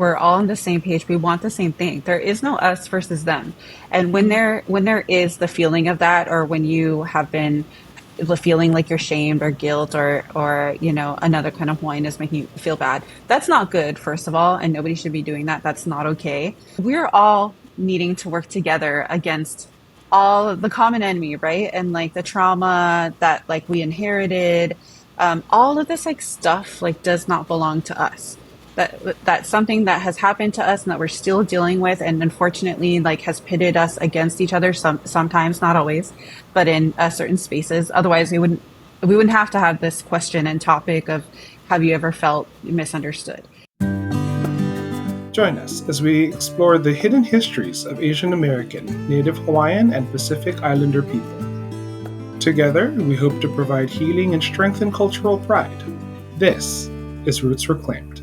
we're all on the same page. We want the same thing. There is no us versus them. And when there is the feeling of that, or when you have been feeling like you're shamed or guilt, or another kind of Hawaiian is making you feel bad, that's not good, first of all, and nobody should be doing that. That's not okay. We're all needing to work together against all of the common enemy, right? And like the trauma that like we inherited, all of this like stuff like does not belong to us. That's something that has happened to us and that we're still dealing with, and unfortunately like has pitted us against each other, sometimes, not always, but in certain spaces. Otherwise we wouldn't have to have this question and topic of, have you ever felt misunderstood? Join us as we explore the hidden histories of Asian American, Native Hawaiian, and Pacific Islander people. Together, we hope to provide healing and strengthen cultural pride. This is Roots Reclaimed.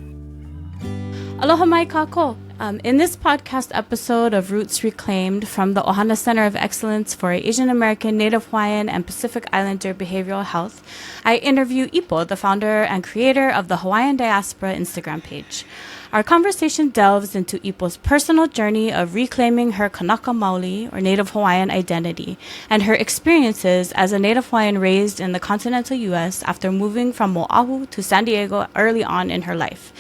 Aloha mai kako. In this podcast episode of Roots Reclaimed from the Ohana Center of Excellence for Asian American, Native Hawaiian, and Pacific Islander Behavioral Health, I interview Ipo, the founder and creator of the Hawaiian Diaspora Instagram page. Our conversation delves into Ipo's personal journey of reclaiming her Kanaka Maoli, or Native Hawaiian identity, and her experiences as a Native Hawaiian raised in the continental U.S. after moving from Oahu to San Diego early on in her life.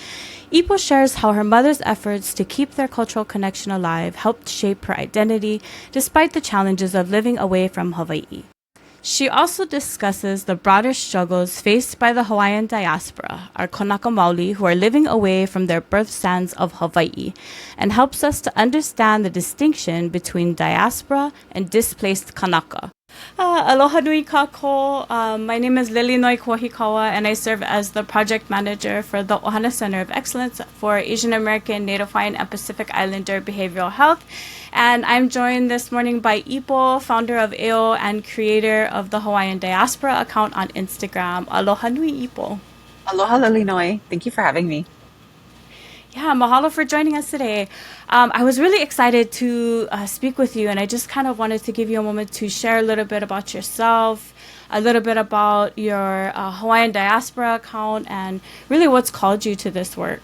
Ipo shares how her mother's efforts to keep their cultural connection alive helped shape her identity despite the challenges of living away from Hawaii. She also discusses the broader struggles faced by the Hawaiian diaspora, our Kanaka Maoli, who are living away from their birth sands of Hawaii, and helps us to understand the distinction between diaspora and displaced Kanaka. Aloha nui kako. My name is Lilinoe and I serve as the project manager for the Ohana Center of Excellence for Asian American, Native Hawaiian, and Pacific Islander Behavioral Health. And I'm joined this morning by Ipo, founder of AO and creator of the Hawaiian Diaspora account on Instagram. Aloha nui, Ipo. Aloha, Lilinoe. Thank you for having me. Yeah, mahalo for joining us today. I was really excited to speak with you, and I just kind of wanted to give you a moment to share a little bit about yourself, a little bit about your Hawaiian Diaspora account, and really what's called you to this work.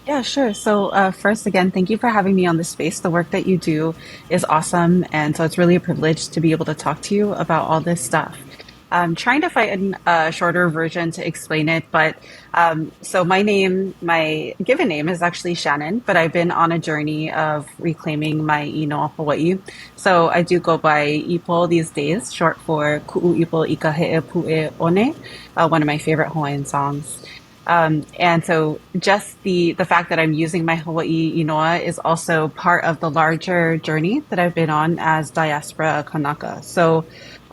Yeah, sure. So first, again, thank you for having me on this space. The work that you do is awesome, and so it's really a privilege to be able to talk to you about all this stuff. I'm trying to find a shorter version to explain it, but so my given name is actually Shannon, but I've been on a journey of reclaiming my ino Hawaii. So I do go by Ipo these days, short for Ku'u Ipo Ika He'e Pu'e One, one of my favorite Hawaiian songs. And so just the fact that I'm using my Hawaii inoa is also part of the larger journey that I've been on as diaspora Kanaka. So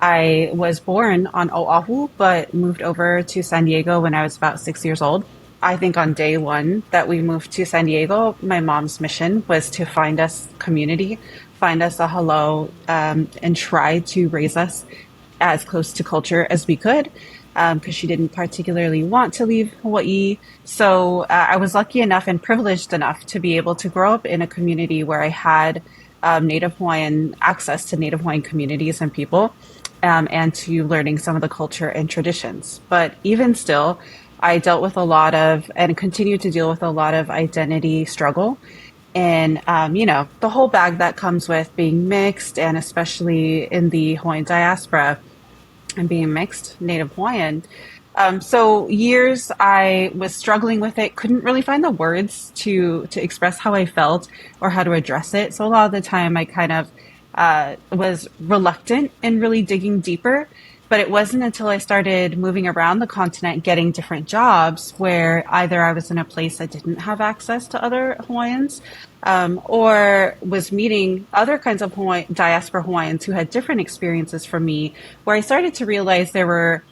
I was born on Oahu, but moved over to San Diego when I was about 6 years old. I think on day one that we moved to San Diego, my mom's mission was to find us community, find us a hello, and try to raise us as close to culture as we could, because she didn't particularly want to leave Hawaii. So I was lucky enough and privileged enough to be able to grow up in a community where I had Native Hawaiian access to Native Hawaiian communities and people. And to learning some of the culture and traditions. But even still, I dealt with a lot of, and continue to deal with a lot of identity struggle. And, the whole bag that comes with being mixed, and especially in the Hawaiian diaspora and being mixed Native Hawaiian. So years I was struggling with it, couldn't really find the words to express how I felt or how to address it. So a lot of the time I kind of was reluctant in really digging deeper, but it wasn't until I started moving around the continent, getting different jobs where either I was in a place that didn't have access to other Hawaiians, or was meeting other kinds of diaspora Hawaiians who had different experiences from me, where I started to realize there were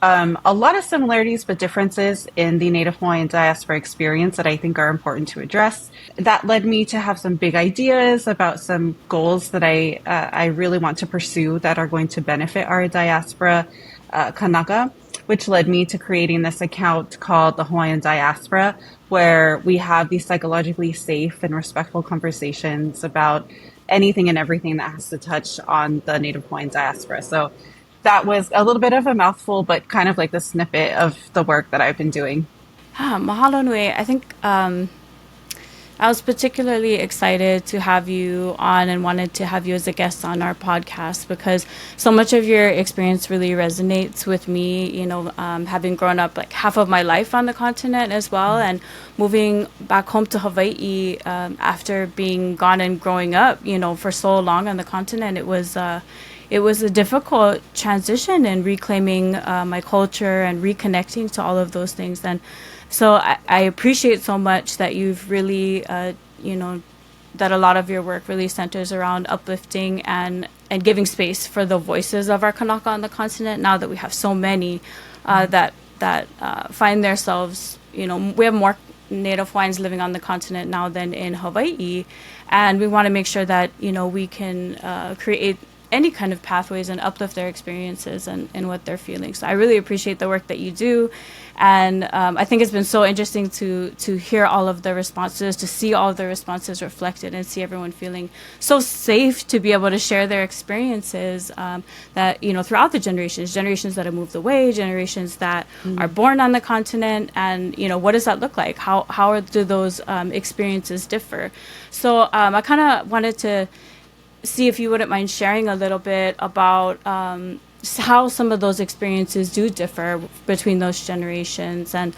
a lot of similarities but differences in the Native Hawaiian diaspora experience that I think are important to address. That led me to have some big ideas about some goals that I really want to pursue that are going to benefit our diaspora Kanaka, which led me to creating this account called the Hawaiian Diaspora, where we have these psychologically safe and respectful conversations about anything and everything that has to touch on the Native Hawaiian diaspora. So that was a little bit of a mouthful, but kind of like the snippet of the work that I've been doing. Mahalo nui. I think I was particularly excited to have you on and wanted to have you as a guest on our podcast because so much of your experience really resonates with me, having grown up like half of my life on the continent as well and moving back home to Hawaii after being gone and growing up, for so long on the continent. It was a difficult transition in reclaiming my culture and reconnecting to all of those things. And so I appreciate so much that you've really, that a lot of your work really centers around uplifting and giving space for the voices of our Kanaka on the continent. Now that we have so many that find themselves, we have more Native Hawaiians living on the continent now than in Hawaii, and we want to make sure that we can create any kind of pathways and uplift their experiences and what they're feeling. So I really appreciate the work that you do. And I think it's been so interesting to hear all of the responses, to see all of the responses reflected and see everyone feeling so safe to be able to share their experiences that, throughout the generations that have moved away, generations that are born on the continent. And, what does that look like? How do those experiences differ? So I kind of wanted to see if you wouldn't mind sharing a little bit about how some of those experiences do differ between those generations and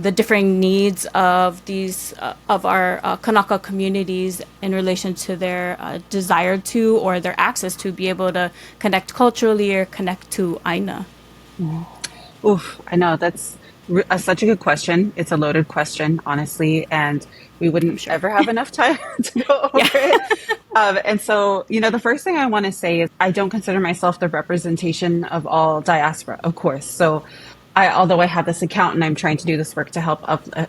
the differing needs of these of our Kanaka communities in relation to their desire to or their access to be able to connect culturally or connect to Aina. Oof, I know that's such a good question. It's a loaded question, honestly, and we wouldn't ever have enough time to go over it. And so, the first thing I want to say is I don't consider myself the representation of all diaspora, of course. So although I have this account and I'm trying to do this work to help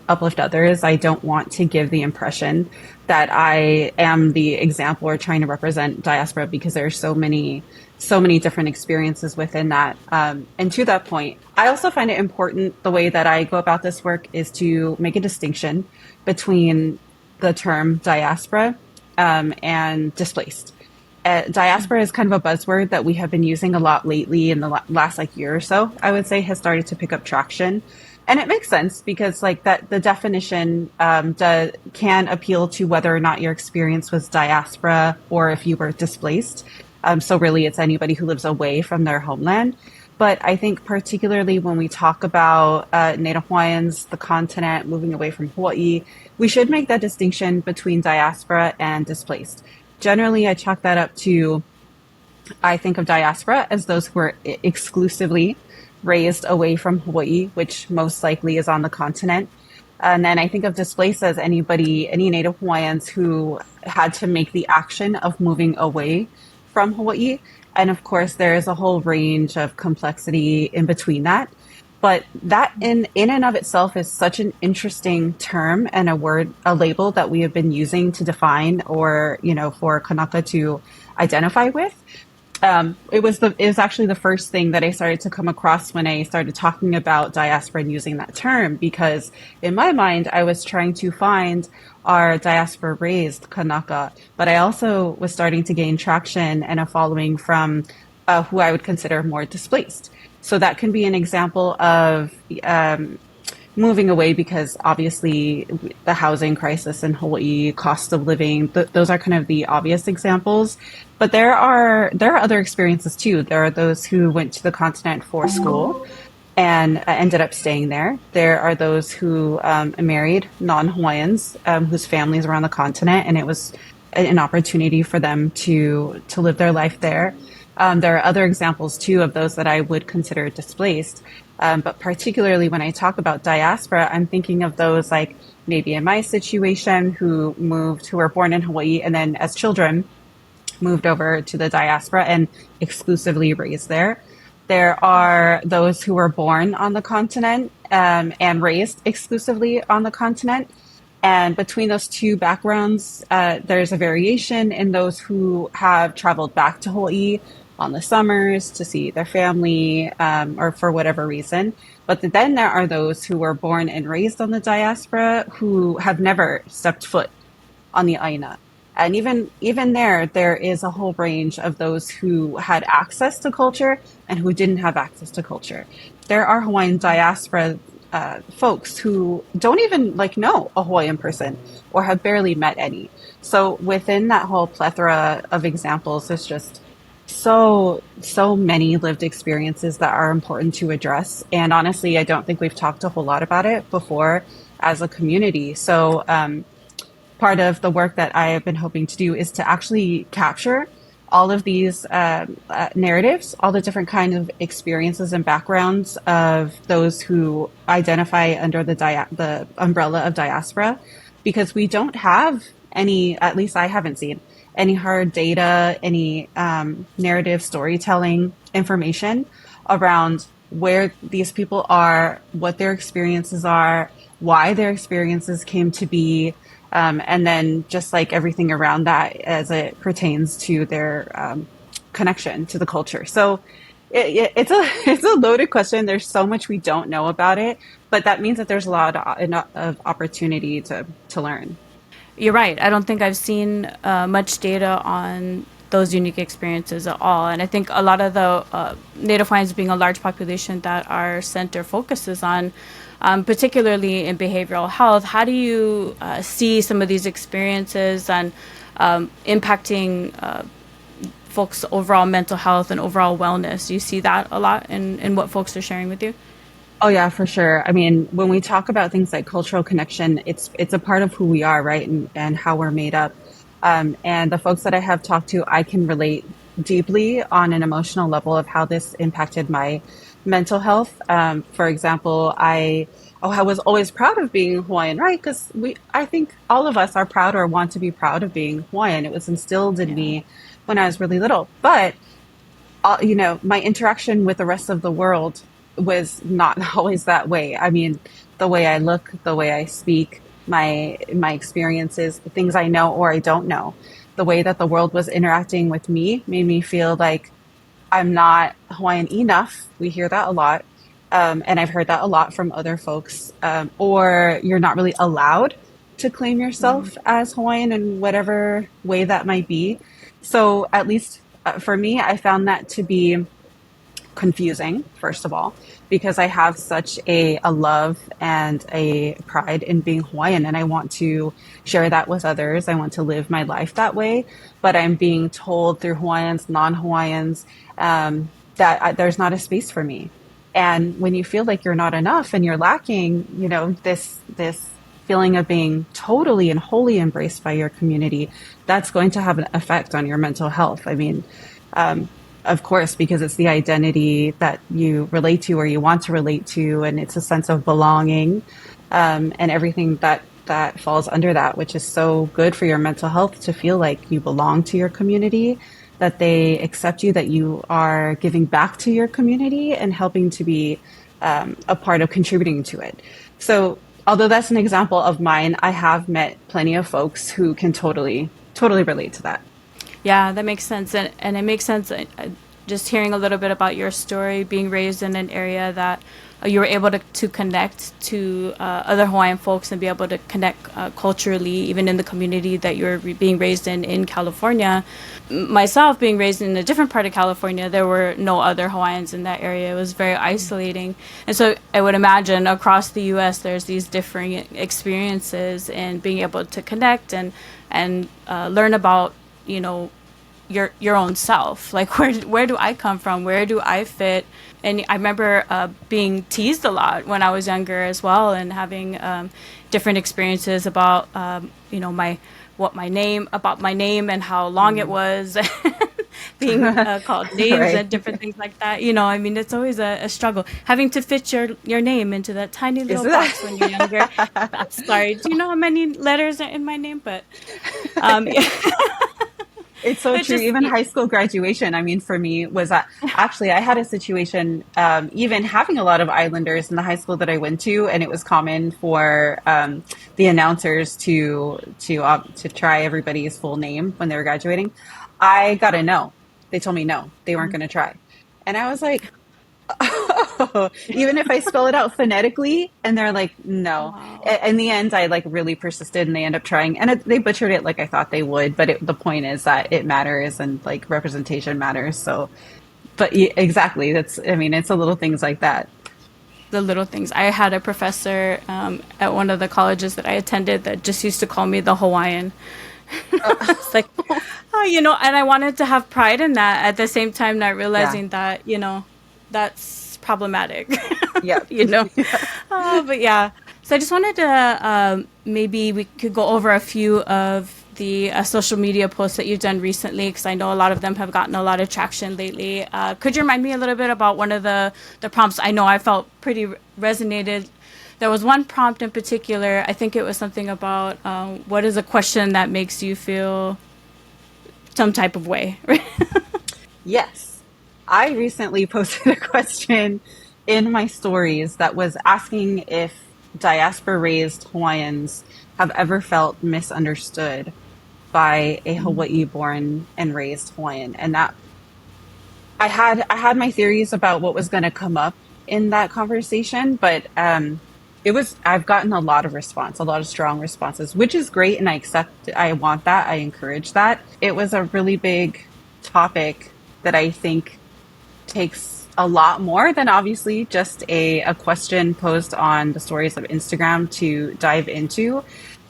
uplift others, I don't want to give the impression that I am the example or trying to represent diaspora because there are so many different experiences within that. And to that point, I also find it important the way that I go about this work is to make a distinction between the term diaspora and displaced. Diaspora is kind of a buzzword that we have been using a lot lately in the last year or so, I would say has started to pick up traction. And it makes sense because that the definition can appeal to whether or not your experience was diaspora or if you were displaced. So really it's anybody who lives away from their homeland. But I think particularly when we talk about Native Hawaiians, the continent, moving away from Hawaii, we should make that distinction between diaspora and displaced. Generally, I chalk that up to, I think of diaspora as those who are exclusively raised away from Hawaii, which most likely is on the continent. And then I think of displaced as any Native Hawaiians who had to make the action of moving away from Hawaii. And of course, there is a whole range of complexity in between that. But that in and of itself is such an interesting term and a label that we have been using to define or, for Kanaka to identify with. It was actually the first thing that I started to come across when I started talking about diaspora and using that term, because in my mind, I was trying to find our diaspora raised Kanaka, but I also was starting to gain traction and a following from who I would consider more displaced. So that can be an example of moving away because obviously the housing crisis in Hawaii, cost of living, those are kind of the obvious examples. But there are other experiences too. There are those who went to the continent for school and ended up staying there. There are those who married non-Hawaiians whose families were on the continent, and it was an opportunity for them to live their life there. There are other examples too of those that I would consider displaced. But particularly when I talk about diaspora, I'm thinking of those like maybe in my situation who were born in Hawaii and then as children moved over to the diaspora and exclusively raised there. There are those who were born on the continent and raised exclusively on the continent. And between those two backgrounds, there's a variation in those who have traveled back to Hawaii on the summers to see their family or for whatever reason. But then there are those who were born and raised on the diaspora who have never stepped foot on the Aina. And even there is a whole range of those who had access to culture and who didn't have access to culture. There are Hawaiian diaspora folks who don't even like know a Hawaiian person or have barely met any. So within that whole plethora of examples, there's just so many lived experiences that are important to address. And honestly, I don't think we've talked a whole lot about it before as a community. So part of the work that I have been hoping to do is to actually capture all of these narratives, all the different kinds of experiences and backgrounds of those who identify under the umbrella of diaspora, because we don't have any, at least I haven't seen any hard data, any narrative storytelling information around where these people are, what their experiences are, why their experiences came to be, and then just like everything around that as it pertains to their connection to the culture. So it's it's a loaded question. There's so much we don't know about it, but that means that there's a lot of opportunity to learn. You're right. I don't think I've seen much data on those unique experiences at all. And I think a lot of the Native Hawaiians being a large population that our center focuses on, particularly in behavioral health, how do you see some of these experiences and impacting folks' overall mental health and overall wellness? Do you see that a lot in what folks are sharing with you? Oh yeah, for sure. I mean, when we talk about things like cultural connection, it's a part of who we are, right? And how we're made up. And the folks that I have talked to, I can relate deeply on an emotional level of how this impacted my mental health. For example, I was always proud of being Hawaiian, right? Because I think all of us are proud or want to be proud of being Hawaiian. It was instilled in me when I was really little. But my interaction with the rest of the world was not always that way. I mean, the way I look, the way I speak, my experiences, the things I know or I don't know, the way that the world was interacting with me made me feel like I'm not Hawaiian enough. We hear that a lot. And I've heard that a lot from other folks. Or you're not really allowed to claim yourself as Hawaiian in whatever way that might be. So at least for me, I found that to be confusing, first of all, because I have such a love and a pride in being Hawaiian, and I want to share that with others. I want to live my life that way, but I'm being told through Hawaiians, non-Hawaiians, there's not a space for me. And when you feel like you're not enough and you're lacking, this feeling of being totally and wholly embraced by your community, that's going to have an effect on your mental health. I mean, of course, because it's the identity that you relate to or you want to relate to, and it's a sense of belonging, and everything that falls under that, which is so good for your mental health, to feel like you belong to your community, that they accept you, that you are giving back to your community and helping to be a part of contributing to it. So although that's an example of mine, I have met plenty of folks who can totally relate to that. Yeah, that makes sense. And it makes sense just hearing a little bit about your story, being raised in an area that you were able to connect to other Hawaiian folks and be able to connect culturally, even in the community that you're being raised in California. Myself, being raised in a different part of California, there were no other Hawaiians in that area. It was very isolating. And so I would imagine across the U.S. there's these differing experiences and being able to connect and learn about your own self, like where do I come from, where do I fit. And I remember being teased a lot when I was younger as well, and having different experiences about my name and how long it was, being called names Right. and different things like that. I mean, it's always a struggle having to fit your name into that tiny little box when you're younger. Sorry, do you know how many letters are in my name? But yeah. It's so true. Even high school graduation, I mean, for me was that actually I had a situation, even having a lot of Islanders in the high school that I went to, and it was common for the announcers to try everybody's full name when they were graduating. I got a no. They told me no, they weren't going to try, and I was like, even if I spell it out phonetically, and they're like, no. Wow. In the end, I like really persisted, and they end up trying, and they butchered it like I thought they would. But the point is that it matters, and like representation matters. So, but exactly, I mean, it's the little things like that. the little things. I had a professor at one of the colleges that I attended that just used to call me the Hawaiian. It's like, and I wanted to have pride in that at the same time, not Yeah. realizing that, that's problematic, Yeah. But yeah, so I just wanted to maybe we could go over a few of the social media posts that you've done recently, because I know a lot of them have gotten a lot of traction lately. Could you remind me a little bit about one of the prompts? I know I felt pretty resonated. There was one prompt in particular. I think it was something about what is a question that makes you feel some type of way, right? Yes. I recently posted a question in my stories that was asking if diaspora raised Hawaiians have ever felt misunderstood by a Hawaii born and raised Hawaiian. And that I had my theories about what was going to come up in that conversation, but I've gotten a lot of response, a lot of strong responses, which is great, and I accept it. I want that. I encourage that. It was a really big topic that I think takes a lot more than obviously just a question posed on the stories of Instagram to dive into.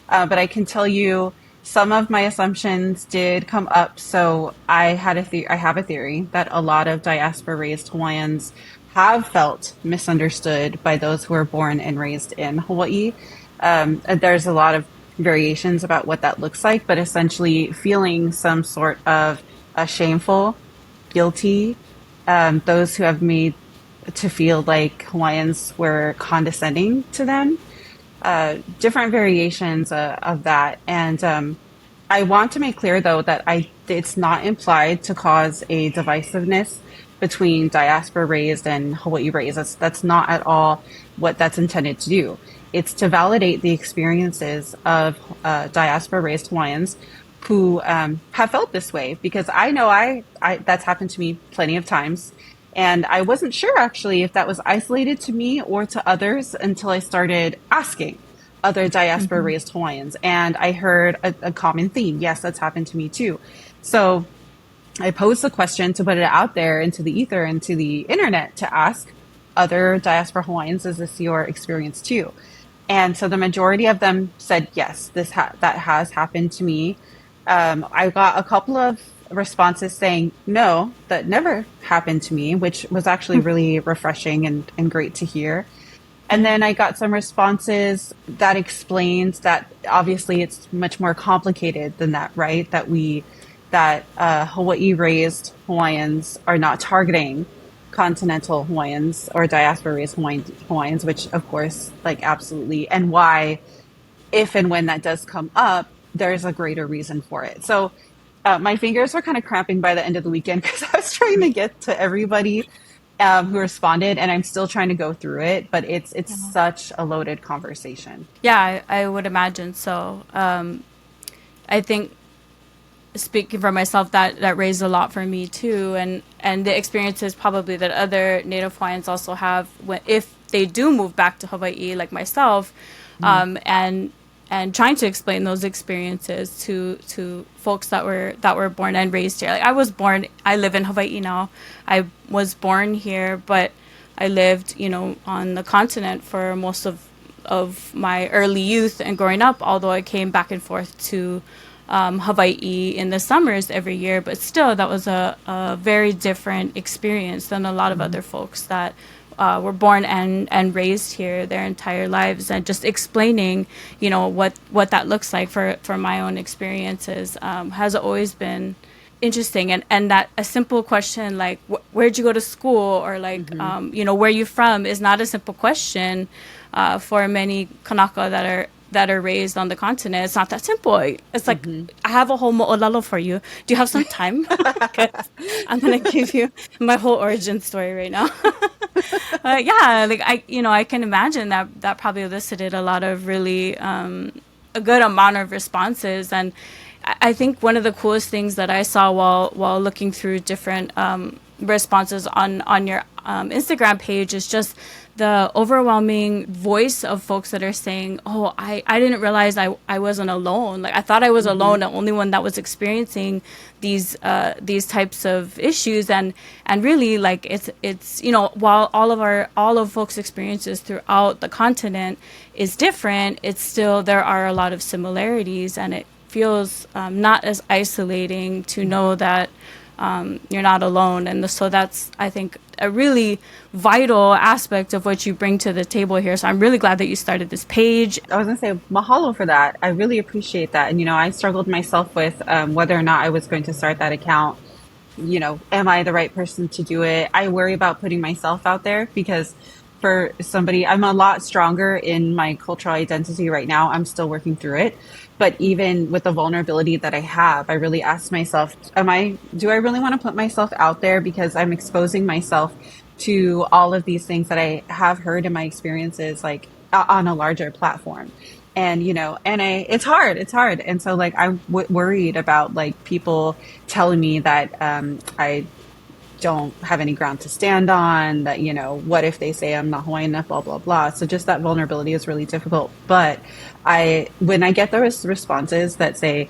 But I can tell you some of my assumptions did come up. So I have a theory that a lot of diaspora raised Hawaiians have felt misunderstood by those who are born and raised in Hawaii. And there's a lot of variations about what that looks like, but essentially feeling some sort of a shameful, guilty, those who have made to feel like Hawaiians were condescending to them, different variations of that. And I want to make clear, though, that it's not implied to cause a divisiveness between diaspora raised and Hawaii raised. That's not at all what that's intended to do. It's to validate the experiences of diaspora raised Hawaiians who have felt this way, because I know I that's happened to me plenty of times. And I wasn't sure actually if that was isolated to me or to others until I started asking other diaspora raised Hawaiians. And I heard a common theme. Yes, that's happened to me too. So I posed the question to put it out there into the ether, into the internet, to ask other diaspora Hawaiians, is this your experience too? And so the majority of them said, yes, that has happened to me. I got a couple of responses saying, no, that never happened to me, which was actually really refreshing and great to hear. And then I got some responses that explained that obviously it's much more complicated than that, right? That Hawaii raised Hawaiians are not targeting continental Hawaiians or diaspora raised Hawaiians, which of course, like, absolutely. And why, if and when that does come up, there's a greater reason for it. So my fingers were kind of cramping by the end of the weekend because I was trying to get to everybody who responded, and I'm still trying to go through it, but it's such a loaded conversation. Yeah, I would imagine so. I think, speaking for myself, that raised a lot for me too, and the experiences probably that other Native Hawaiians also have if they do move back to Hawaii, like myself, and trying to explain those experiences to folks that were born and raised here. Like, I live in Hawaii now. I was born here, but I lived, on the continent for most of my early youth and growing up, although I came back and forth to Hawaii in the summers every year. But still, that was a very different experience than a lot of other folks that were born and raised here their entire lives. And just explaining, what that looks like for my own experiences has always been interesting. And that a simple question like, where'd you go to school? Or like, where you from is not a simple question for many Kanaka that are raised on the continent. It's not that simple. It's like, I have a whole mo'olelo for you. Do you have some time? 'Cause I'm going to give you my whole origin story right now. Yeah, like I can imagine that probably elicited a lot of really a good amount of responses. And I think one of the coolest things that I saw while looking through different responses on your Instagram page is just the overwhelming voice of folks that are saying, oh, I didn't realize I wasn't alone. Like, I thought I was alone, the only one that was experiencing these types of issues. And really, like, it's while all of folks' experiences throughout the continent is different, it's still, there are a lot of similarities, and it feels not as isolating to know that you're not alone. And so that's, I think, a really vital aspect of what you bring to the table here. So I'm really glad that you started this page. I was going to say mahalo for that. I really appreciate that. And, I struggled myself with whether or not I was going to start that account. Am I the right person to do it? I worry about putting myself out there because for somebody, I'm a lot stronger in my cultural identity right now. I'm still working through it. But even with the vulnerability that I have, I really ask myself, do I really want to put myself out there because I'm exposing myself to all of these things that I have heard in my experiences, like on a larger platform. And, it's hard. And so like, I'm worried about like people telling me that I don't have any ground to stand on, that, what if they say I'm not Hawaiian enough, blah, blah, blah. So just that vulnerability is really difficult. But when I get those responses that say,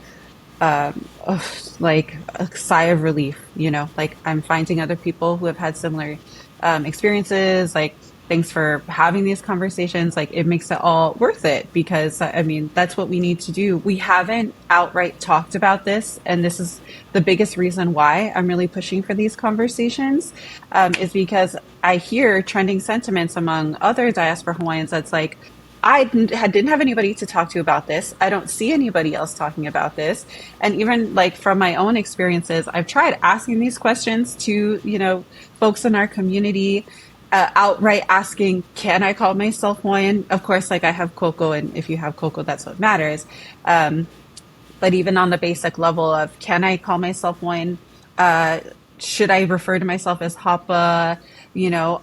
like a sigh of relief, like I'm finding other people who have had similar experiences, like, thanks for having these conversations. Like, it makes it all worth it because that's what we need to do. We haven't outright talked about this. And this is the biggest reason why I'm really pushing for these conversations, is because I hear trending sentiments among other diaspora Hawaiians that's like, I didn't have anybody to talk to about this. I don't see anybody else talking about this. And even like from my own experiences, I've tried asking these questions to, folks in our community, outright asking, can I call myself Hawaiian? Of course, like I have Coco, and if you have Coco, that's what matters. But even on the basic level of, can I call myself Hawaiian? Should I refer to myself as Hapa?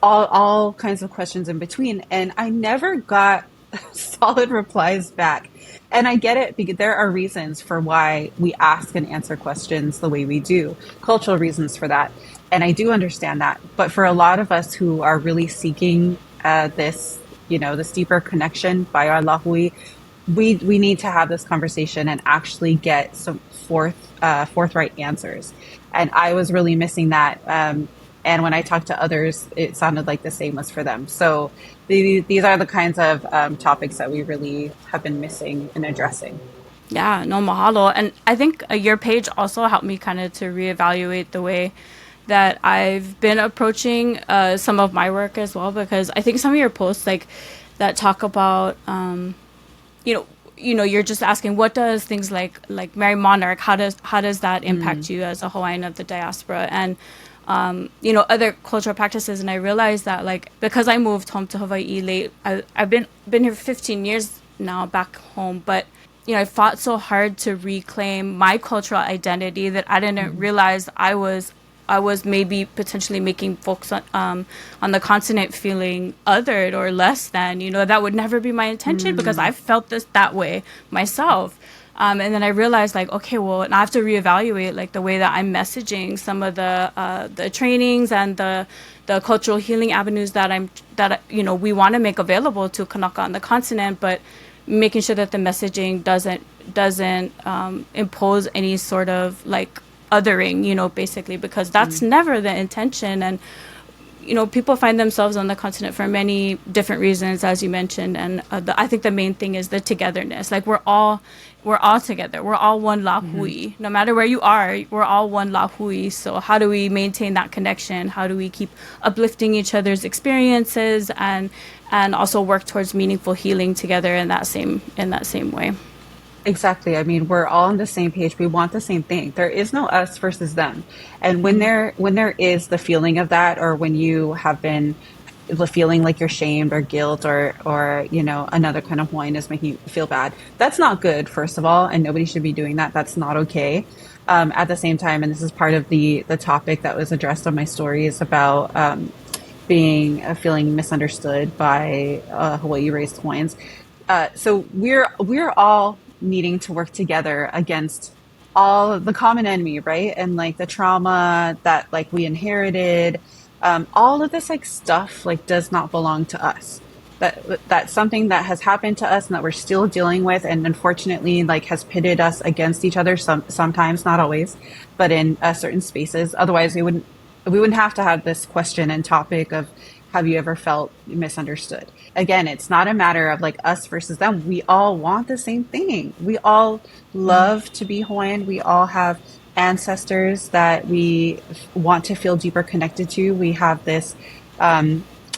All kinds of questions in between. And I never got solid replies back. And I get it because there are reasons for why we ask and answer questions the way we do, cultural reasons for that. And I do understand that. But for a lot of us who are really seeking this, this deeper connection by our Lāhui, we need to have this conversation and actually get some forthright answers. And I was really missing that. And when I talked to others, it sounded like the same was for them. So these are the kinds of topics that we really have been missing and addressing. Yeah, no, mahalo. And I think your page also helped me kind of to reevaluate the way that I've been approaching some of my work as well, because I think some of your posts like that talk about, you're just asking, what does things like Mary Monarch, how does that impact you as a Hawaiian of the diaspora, and other cultural practices. And I realized that, like, because I moved home to Hawaii late, I've been here for 15 years now back home, but I fought so hard to reclaim my cultural identity that I didn't realize I was maybe potentially making folks on the continent feeling othered or less than. That would never be my intention because I felt this that way myself. And then I realized, like, okay, well, I have to reevaluate like the way that I'm messaging some of the trainings and the cultural healing avenues that we want to make available to Kanaka on the continent, but making sure that the messaging doesn't impose any sort of like othering, basically, because that's never the intention. And people find themselves on the continent for many different reasons, as you mentioned. And I think the main thing is the togetherness. Like, we're all together. We're all one Lāhui. No matter where you are, we're all one Lāhui. So how do we maintain that connection? How do we keep uplifting each other's experiences and also work towards meaningful healing together in that same way? Exactly. I mean, we're all on the same page. We want the same thing. There is no us versus them. And when there is the feeling of that, or when you have been feeling like you're shamed or guilt or another kind of Hawaiian is making you feel bad, that's not good, first of all, and nobody should be doing that. That's not okay. At the same time, and this is part of the topic that was addressed on my stories about feeling misunderstood by Hawaii raised Hawaiians. So we're all needing to work together against all of the common enemy, right? And like the trauma that like we inherited, all of this like stuff like does not belong to us. That's something that has happened to us and that we're still dealing with, and unfortunately like has pitted us against each other sometimes, not always, but in certain spaces. Otherwise we wouldn't have to have this question and topic of have you ever felt misunderstood. Again, it's not a matter of like us versus them. We all want the same thing. We all love to be Hawaiian. We all have ancestors that we want to feel deeper connected to. We have this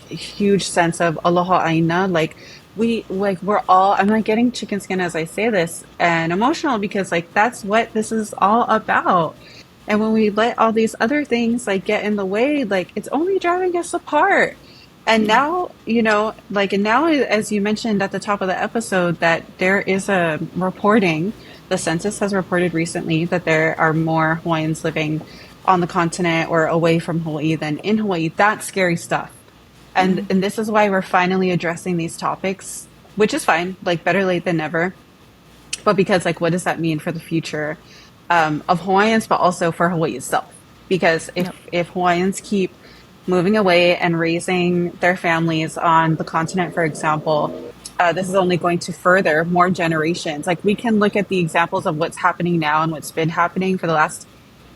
huge sense of aloha aina. Like we're all, I'm like getting chicken skin as I say this and emotional because like that's what this is all about. And when we let all these other things like get in the way, like it's only driving us apart. And now, and now, as you mentioned at the top of the episode, that there is a reporting, the census has reported recently that there are more Hawaiians living on the continent or away from Hawaii than in Hawaii. That's scary stuff. And this is why we're finally addressing these topics, which is fine, like better late than never. But because like, what does that mean for the future of Hawaiians, but also for Hawaii itself? Because if Hawaiians keep moving away and raising their families on the continent, for example, this is only going to further more generations. Like we can look at the examples of what's happening now and what's been happening for the last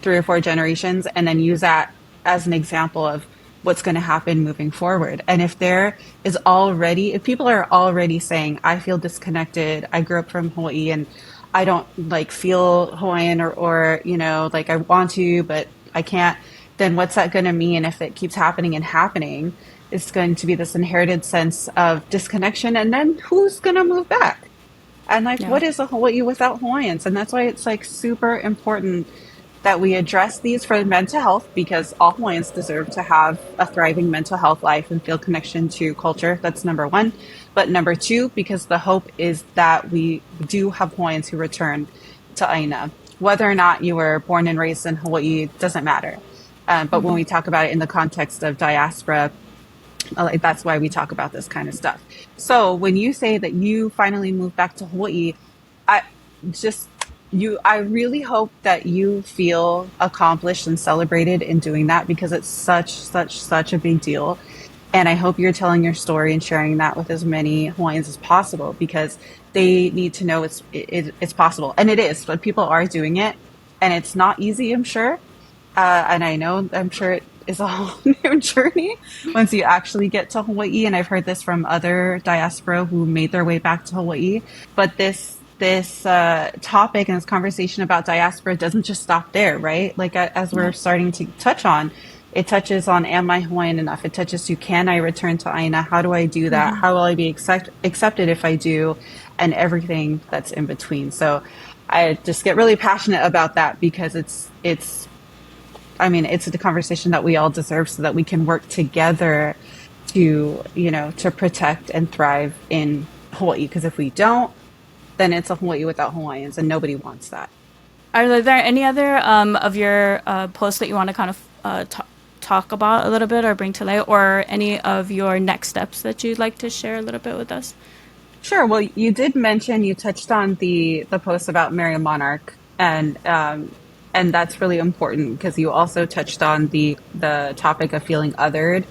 3 or 4 generations, and then use that as an example of what's going to happen moving forward. And if people are already saying, I feel disconnected, I grew up from Hawaii and I don't like feel Hawaiian or like I want to, but I can't, then what's that going to mean if it keeps happening and happening? It's going to be this inherited sense of disconnection. And then who's going to move back? And like, what is a Hawaii without Hawaiians? And that's why it's like super important that we address these for mental health, because all Hawaiians deserve to have a thriving mental health life and feel connection to culture. That's number one. But number two, because the hope is that we do have Hawaiians who return to Aina. Whether or not you were born and raised in Hawaii doesn't matter. But when we talk about it in the context of diaspora, that's why we talk about this kind of stuff. So when you say that you finally moved back to Hawaii, I really hope that you feel accomplished and celebrated in doing that, because it's such a big deal. And I hope you're telling your story and sharing that with as many Hawaiians as possible, because they need to know it's possible. And it is, but people are doing it. And it's not easy, I'm sure. And I'm sure it is a whole new journey once you actually get to Hawaii. And I've heard this from other diaspora who made their way back to Hawaii. But this topic and this conversation about diaspora doesn't just stop there, right? Like as we're starting to touch on, it touches on, am I Hawaiian enough? It touches to, can I return to Aina? How do I do that? How will I be accepted if I do? And everything that's in between. So I just get really passionate about that, because it's the conversation that we all deserve, so that we can work together to protect and thrive in Hawaii. Because if we don't, then it's a Hawaii without Hawaiians, and nobody wants that. Are there any other of your posts that you want to kind of talk about a little bit or bring to light, or any of your next steps that you'd like to share a little bit with us? Sure. Well, you did mention, you touched on the post about Mary Monarch, and that's really important, because you also touched on the topic of feeling othered,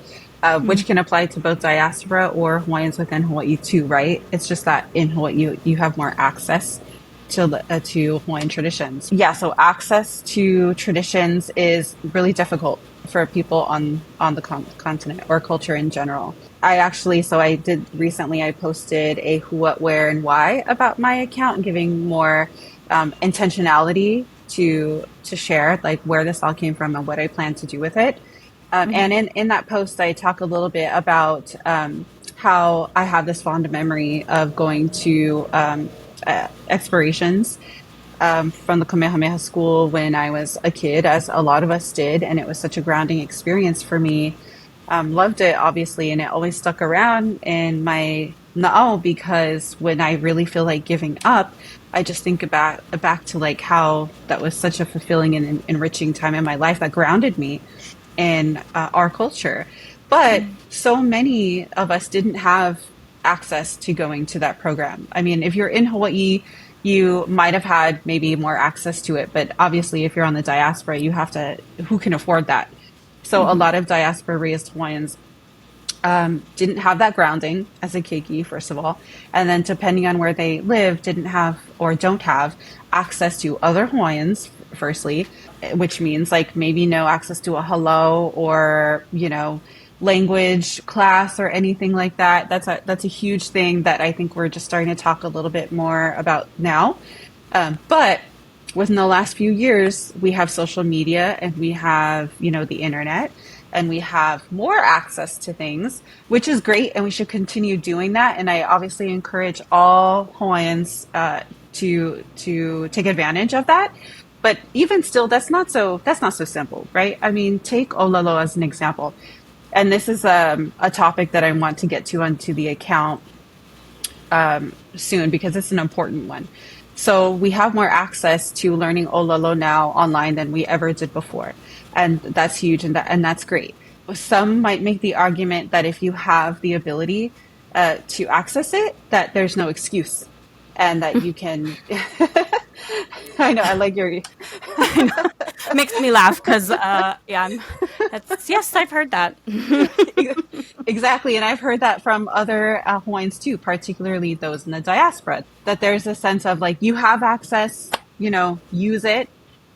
which can apply to both diaspora or Hawaiians within Hawaii too, right? It's just that in Hawaii you have more access to Hawaiian traditions. Yeah, so access to traditions is really difficult for people on the continent, or culture in general. I posted a who, what, where, and why about my account, giving more intentionality to share like where this all came from and what I plan to do with it. And in that post, I talk a little bit about how I have this fond memory of going to explorations from the Kamehameha School when I was a kid, as a lot of us did. And it was such a grounding experience for me. Loved it, obviously, and it always stuck around in my na'au, because when I really feel like giving up, I just think back to like how that was such a fulfilling and enriching time in my life that grounded me in our culture. But so many of us didn't have access to going to that program. I mean, if you're in Hawaii, you might have had maybe more access to it. But obviously, if you're on the diaspora, you have to, who can afford that? So a lot of diaspora raised Hawaiians didn't have that grounding as a keiki, first of all. And then depending on where they live, didn't have or don't have access to other Hawaiians, firstly, which means like maybe no access to a hello or, language class or anything like that. That's a huge thing that I think we're just starting to talk a little bit more about now. But within the last few years, we have social media and we have, the internet and we have more access to things, which is great. And we should continue doing that. And I obviously encourage all Hawaiians to take advantage of that. But even still, that's not so simple, right? I mean, take Olelo as an example. And this is a topic that I want to get to onto the account soon because it's an important one. So we have more access to learning Olelo now online than we ever did before. And that's huge and that's great. Some might make the argument that if you have the ability to access it, that there's no excuse and that you can. I know, I like your. Makes me laugh because, yes, I've heard that. Exactly. And I've heard that from other Hawaiians too, particularly those in the diaspora, that there's a sense of like, you have access, use it.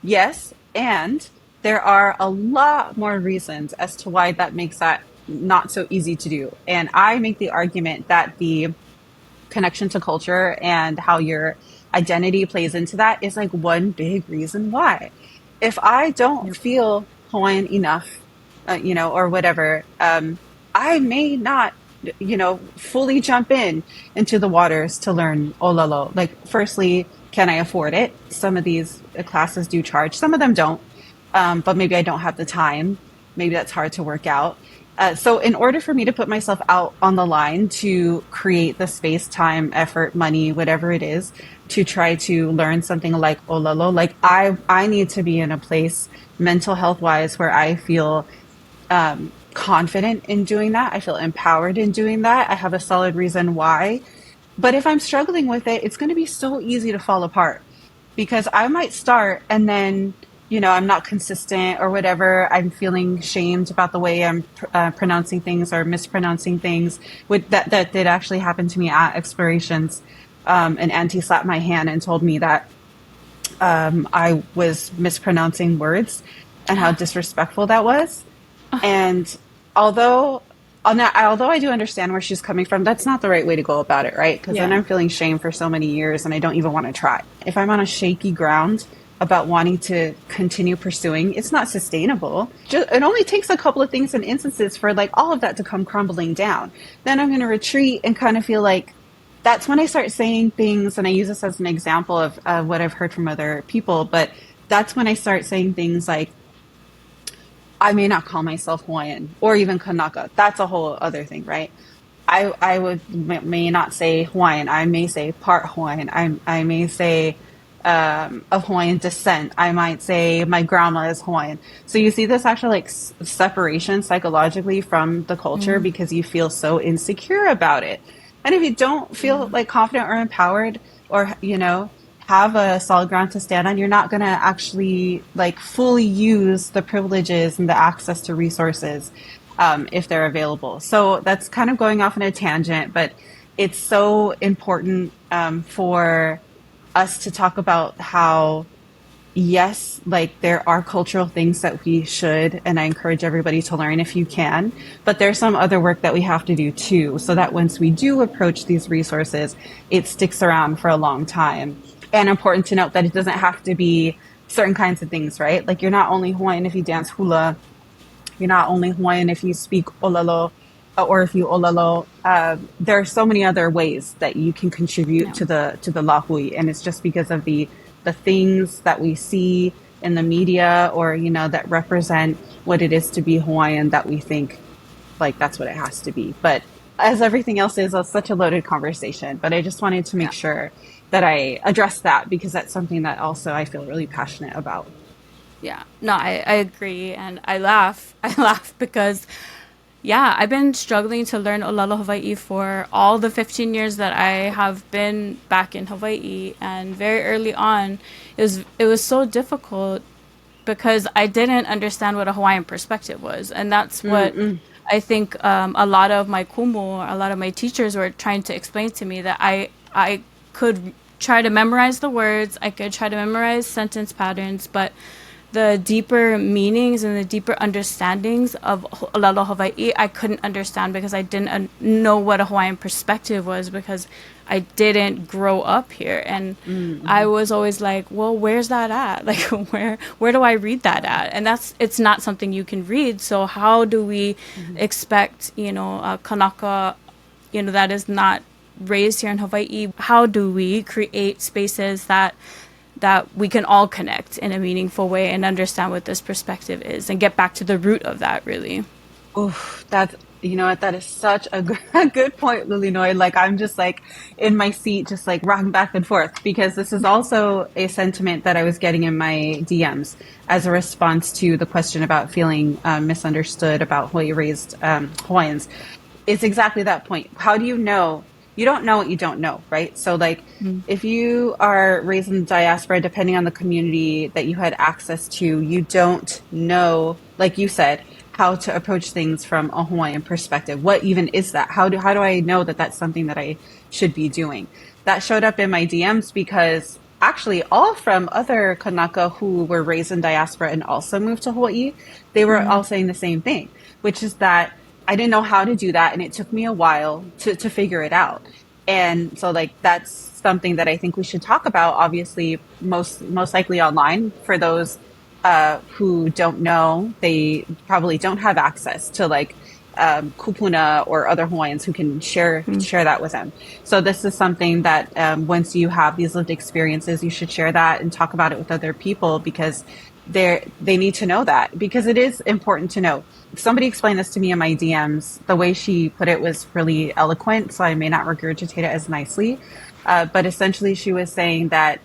Yes. And there are a lot more reasons as to why that makes that not so easy to do. And I make the argument that the connection to culture and how your identity plays into that is like one big reason why. If I don't feel Hawaiian enough, or whatever, I may not, fully jump into the waters to learn Olelo. Like, firstly, can I afford it? Some of these classes do charge. Some of them don't. But maybe I don't have the time. Maybe that's hard to work out. So in order for me to put myself out on the line to create the space, time, effort, money, whatever it is, to try to learn something like Olelo, like I need to be in a place mental health wise where I feel confident in doing that. I feel empowered in doing that. I have a solid reason why. But if I'm struggling with it, it's going to be so easy to fall apart because I might start and then I'm not consistent or whatever. I'm feeling shamed about the way I'm pronouncing things or mispronouncing things. That did actually happen to me at Explorations. An auntie slapped my hand and told me that I was mispronouncing words and how disrespectful that was. And although I do understand where she's coming from, that's not the right way to go about it, right? Because then I'm feeling shame for so many years and I don't even want to try. If I'm on a shaky ground about wanting to continue pursuing, it's not sustainable. It only takes a couple of things and instances for like all of that to come crumbling down. Then I'm going to retreat and kind of feel like that's when I start saying things, and I use this as an example of what I've heard from other people, but that's when I start saying things like, I may not call myself Hawaiian or even Kanaka. That's a whole other thing, right? I may not say Hawaiian. I may say part Hawaiian. I may say of Hawaiian descent. I might say my grandma is Hawaiian. So you see this actual like separation psychologically from the culture because you feel so insecure about it. And if you don't feel like confident or empowered or, have a solid ground to stand on, you're not going to actually like fully use the privileges and the access to resources if they're available. So that's kind of going off on a tangent, but it's so important for us to talk about how, yes, like there are cultural things that we should, and I encourage everybody to learn if you can, but there's some other work that we have to do too, so that once we do approach these resources, it sticks around for a long time. And important to note that it doesn't have to be certain kinds of things, right? Like you're not only Hawaiian if you dance hula, you're not only Hawaiian if you speak Olelo, or if you Olelo. There are so many other ways that you can contribute to the Lāhui, and it's just because of the things that we see in the media or that represent what it is to be Hawaiian that we think like that's what it has to be. But as everything else is, it's such a loaded conversation. But I just wanted to make sure that I address that because that's something that also I feel really passionate about. Yeah, no, I agree. And I laugh because yeah, I've been struggling to learn Olelo Hawaii for all the 15 years that I have been back in Hawaii. And very early on, it was so difficult because I didn't understand what a Hawaiian perspective was. And that's what I think a lot of my kumu, a lot of my teachers were trying to explain to me, that I could try to memorize the words, I could try to memorize sentence patterns, but the deeper meanings and the deeper understandings of Olelo Hawaii, I couldn't understand because I didn't know what a Hawaiian perspective was, because I didn't grow up here. And I was always like, well, where's that at? Like, where do I read that at? And it's not something you can read. So how do we expect, a Kanaka, that is not raised here in Hawaii, how do we create spaces that we can all connect in a meaningful way and understand what this perspective is and get back to the root of that, really? Oof, that's, you know what, that is such a good point, Lilinoe. Like, I'm just like in my seat, just like rocking back and forth, because this is also a sentiment that I was getting in my DMs as a response to the question about feeling misunderstood about Hawaii raised Hawaiians. It's exactly that point. How do you know? You don't know what you don't know, right? So like, if you are raised in the diaspora, depending on the community that you had access to, you don't know, like you said, how to approach things from a Hawaiian perspective. What even is that? How do I know that that's something that I should be doing? That showed up in my DMs because actually all from other Kanaka who were raised in diaspora and also moved to Hawaii, they were all saying the same thing, which is that I didn't know how to do that, and it took me a while to figure it out. And so like that's something that I think we should talk about, obviously most likely online. For those who don't know, they probably don't have access to like kupuna or other Hawaiians who can share that with them. So this is something that once you have these lived experiences, you should share that and talk about it with other people, because they need to know that, because it is important to know. Somebody explained this to me in my DMs. The way she put it was really eloquent, so I may not regurgitate it as nicely. But essentially she was saying that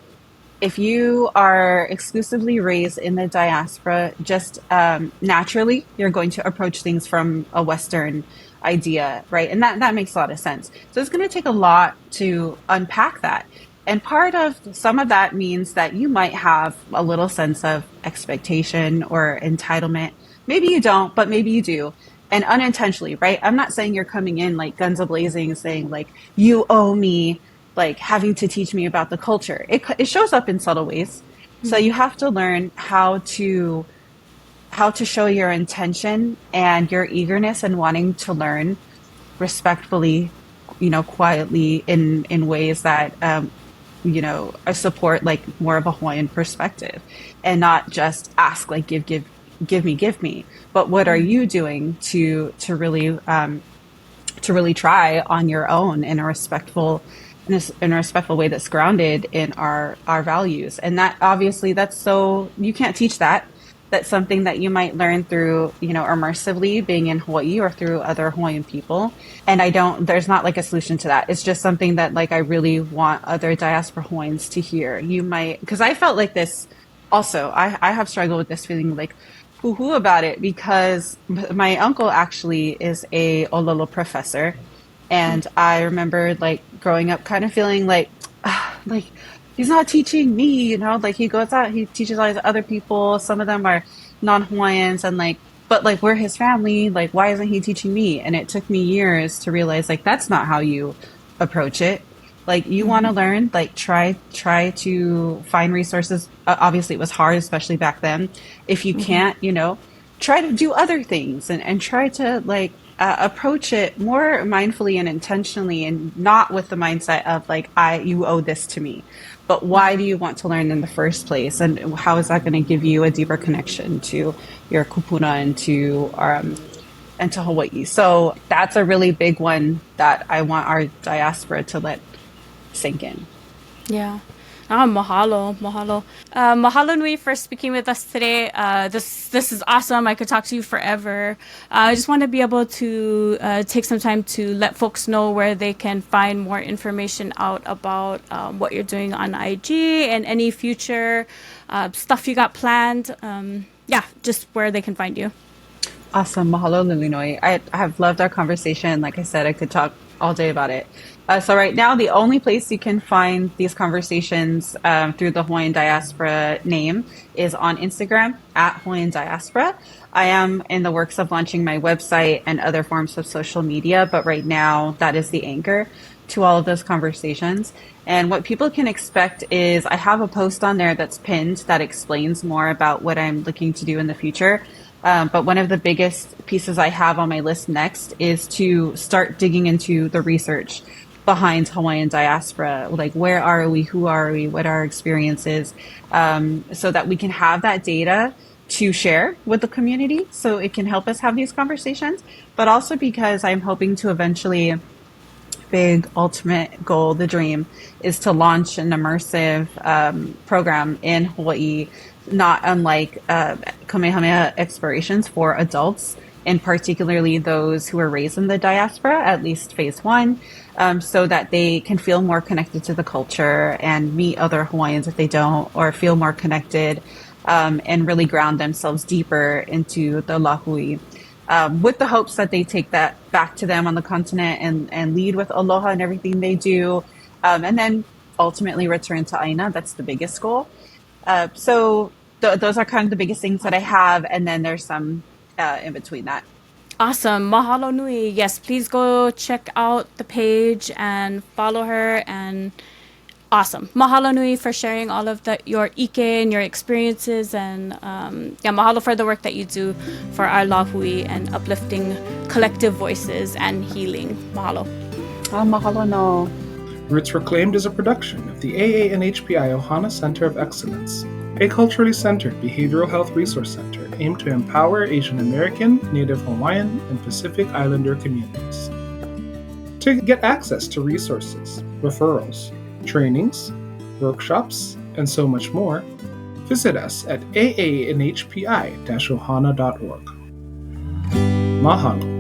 if you are exclusively raised in the diaspora, just naturally, you're going to approach things from a Western idea, right? And that makes a lot of sense. So it's going to take a lot to unpack that. And part of some of that means that you might have a little sense of expectation or entitlement. Maybe you don't, but maybe you do. And unintentionally, right? I'm not saying you're coming in like guns a-blazing saying like, you owe me, like having to teach me about the culture. It shows up in subtle ways. So you have to learn how to show your intention and your eagerness and wanting to learn respectfully, quietly in ways that, I support like more of a Hawaiian perspective, and not just ask like, give me, but what are you doing to really try on your own in a respectful way that's grounded in our values. And that obviously you can't teach that. That's something that you might learn through, immersively being in Hawaii or through other Hawaiian people. And there's not like a solution to that. It's just something that like I really want other diaspora Hawaiians to hear. Because I felt like this also, I have struggled with this feeling like hoo-hoo about it, because my uncle actually is a Olelo professor. And I remember like growing up kind of feeling like he's not teaching me, like he goes out, he teaches all these other people. Some of them are non-Hawaiians, and like, but like we're his family. Like, why isn't he teaching me? And it took me years to realize like, that's not how you approach it. Like you want to learn, like try to find resources. Obviously it was hard, especially back then. If you can't, try to do other things and try to like, approach it more mindfully and intentionally, and not with the mindset of like, you owe this to me, but why do you want to learn in the first place? And how is that going to give you a deeper connection to your kupuna and to Hawaii? So that's a really big one that I want our diaspora to let sink in. Yeah. Mahalo. Mahalo nui for speaking with us today. This is awesome. I could talk to you forever. I just want to be able to take some time to let folks know where they can find more information out about what you're doing on IG and any future stuff you got planned. Just where they can find you. Awesome. Mahalo, Lilinoe. I have loved our conversation. Like I said, I could talk all day about it. So right now, the only place you can find these conversations through the Hawaiian Diaspora name is on Instagram at Hawaiian Diaspora. I am in the works of launching my website and other forms of social media, but right now that is the anchor to all of those conversations. And what people can expect is I have a post on there that's pinned that explains more about what I'm looking to do in the future. But one of the biggest pieces I have on my list next is to start digging into the research behind Hawaiian diaspora. Like, where are we? Who are we? What are our experiences? So that we can have that data to share with the community so it can help us have these conversations. But also because I'm hoping to eventually, big ultimate goal, the dream, is to launch an immersive program in Hawaii, not unlike Kamehameha explorations for adults, and particularly those who are raised in the diaspora, at least phase one, so that they can feel more connected to the culture and meet other Hawaiians if they don't, or feel more connected and really ground themselves deeper into the Lāhui. With the hopes that they take that back to them on the continent and lead with aloha and everything they do, and then ultimately return to Aina. That's the biggest goal. Those are kind of the biggest things that I have, and then there's some in between that. Awesome. Mahalo nui. Yes, please go check out the page and follow her. And awesome. Mahalo nui for sharing all of your ike and your experiences. And mahalo for the work that you do for our Lāhui and uplifting collective voices and healing. Mahalo. Oh, mahalo no. Roots Reclaimed is a production of the AANHPI Ohana Center of Excellence, a culturally centered behavioral health resource center aimed to empower Asian American, Native Hawaiian, and Pacific Islander communities. To get access to resources, referrals, trainings, workshops, and so much more, visit us at aanhpi-ohana.org. Mahalo.